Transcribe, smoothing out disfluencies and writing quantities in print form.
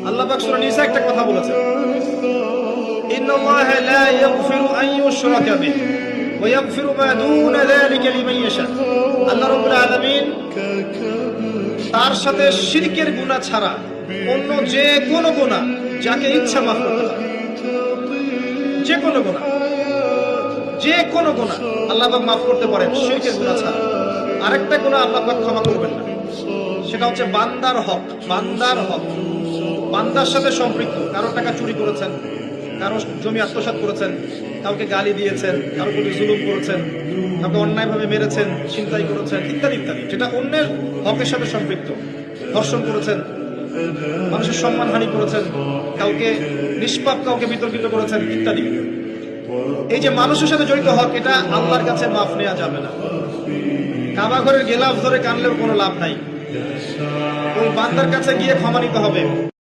আল্লাহ পাক সূরা নিসা একটা কথা বলেছেন, ইন্নাল্লাহা লা ইয়াগফিরু আন ইউশরাকা বিহি ওয়া ইয়াগফিরু মা দুনা যালিকা লিমান ইয়াশা। আল্লাহ রাব্বুল আলামিন তার সাথে শিরকের গুনাহ ছাড়া অন্য যে কোনো গুনাহ যাকে ইচ্ছা মাফ করতে পারে। যে কোনো গুনাহ, যে কোনো গুনাহ আল্লাহ পাক মাফ করতে পারেন শিরকের গুনাহ ছাড়া। আরেকটা গুনাহ আল্লাহ পাক ক্ষমা করবেন না, সেটা হচ্ছে বান্দার হক। বান্দার হক, বান্দার সাথে সম্পৃক্ত। কারো টাকা চুরি করেছেন, কারো জমি আত্মসাৎ করেছেন, কাউকে গালি দিয়েছেন, কারো প্রতি জুলুম করেছেন, কাউকে অন্যায়ভাবে মেরেছেন, ছিনতাই করেছেন, ইত্যাদি ইত্যাদি, যেটা অন্যের হকের সাথে সম্পৃক্ত। ধর্ষণ করেছেন, মানুষের সম্মানহানি করেছেন, কাউকে নিষ্পাপ কাউকে বিতর্কিত করেছেন, ইত্যাদি। এই যে মানুষের সাথে জড়িত হক, এটা আল্লাহর কাছে মাফ নেওয়া যাবে না। কাবা ঘরের গেলাফ ধরে কানলেও কোনো লাভ নাই, ওই বান্দার কাছে গিয়ে ক্ষমা নিতে হবে।